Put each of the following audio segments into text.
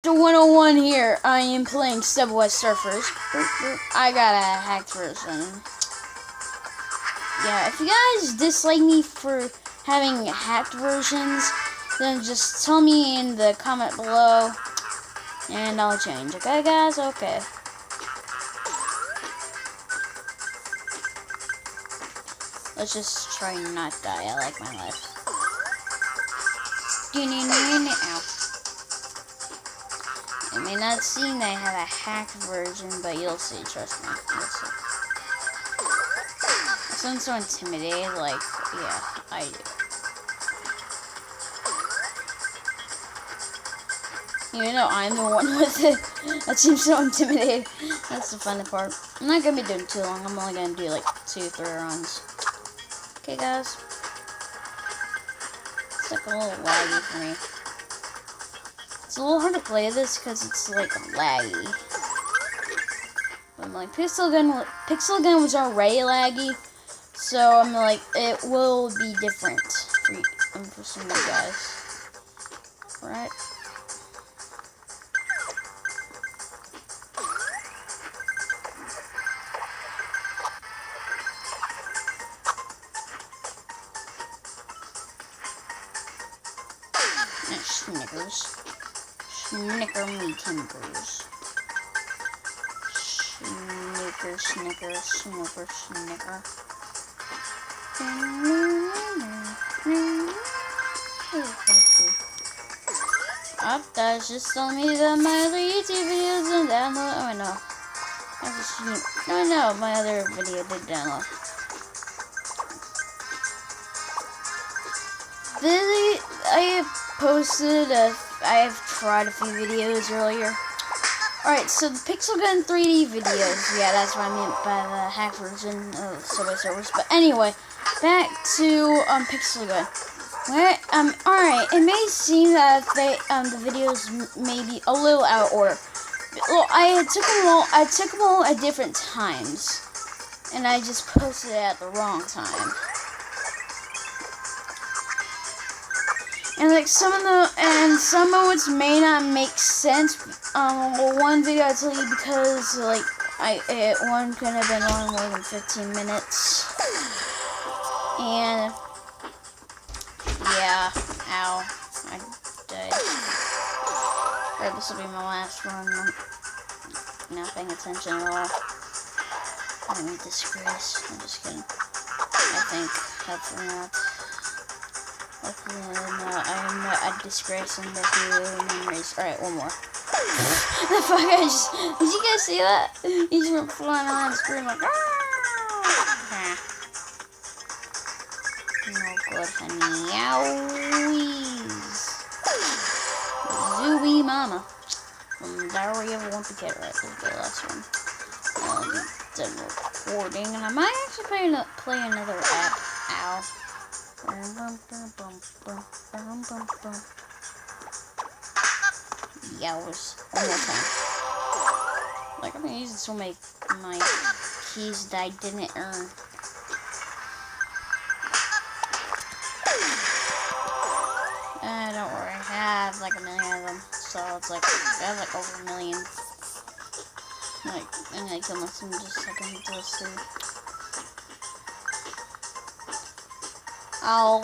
So 101 here. I am playing Subway Surfers. I got a hacked version. Yeah, if you guys dislike me for having hacked versions, then just tell me in the comment below, and I'll change. Okay, guys? Okay. Let's just try not to die. I like my life. Ow. You may not seem they have a hacked version, but you'll see. Trust me. You'll see. It sounds so intimidated. Like, yeah, I do. Even though I'm the one with it, that seems so intimidating. That's the funny part. I'm not gonna be doing too long. I'm only gonna do like 2-3 runs. Okay, guys. It's like a little laggy for me. It's a little hard to play this because it's like laggy. But like Pixel Gun was already laggy, so I'm like it will be different for some of you guys, right? Snickers. Snicker me timbers. Snicker, snicker, snicker, snicker. Oh, that's just telling me that my other YouTube videos didn't download. Oh, no. No, my other video did download. I have tried a few videos earlier. Alright, so the Pixel Gun 3D videos. Yeah, that's what I meant by the hack version of Subway Surfers. But anyway, back to Pixel Gun. Alright, it may seem that the videos may be a little out of order. Well, I took them all at different times, and I just posted it at the wrong time. And like some moments may not make sense. Well, one video I tell you because like one could have been on more than 15 minutes. And yeah, ow, I died. Alright, this will be my last one. I'm not paying attention at all. I'm a disgrace. I'm just kidding. I think hopefully not. I'm not a disgrace in the human race. Alright, one more. The fuck, did you guys see that? He just went flying around the screen like, ah! No good, honey. Owies. Zooey Mama. From Diary of a Wimpy Cat. Right, this will be the last one. I'll be done recording, and I might actually play another app. Ow. Yowers. One more time. Like, I'm gonna use this to make my keys that I didn't earn. Don't worry. I have like a million of them. So it's like, I have like over a million. Like, I'm gonna kill myself in just a second to see. I'll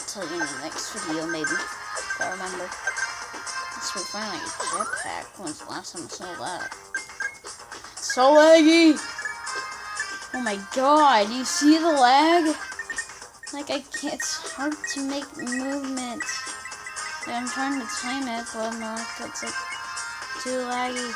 tell you in the next video, maybe, if I remember. This would find like a jetpack. When's the last time I saw that? It's so laggy! Oh my god, do you see the lag? Like, it's hard to make movement. Like, I'm trying to time it, but no, it's like too laggy.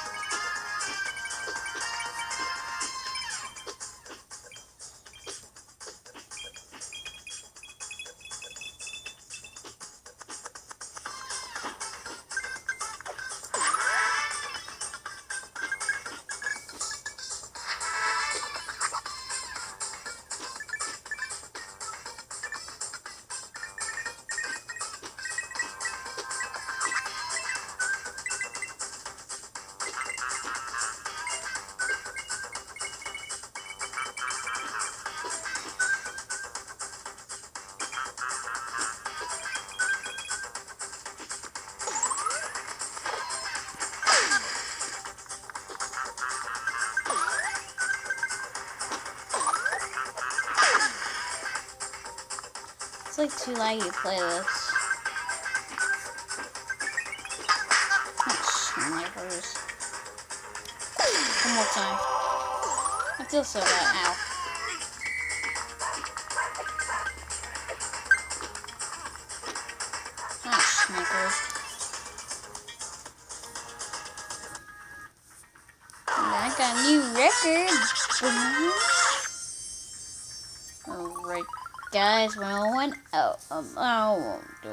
like too laggy to play this. Snipers. One more time. I feel so bad. Ow. Snipers. And I got a new record. Alright, guys, well, I went out. I won't do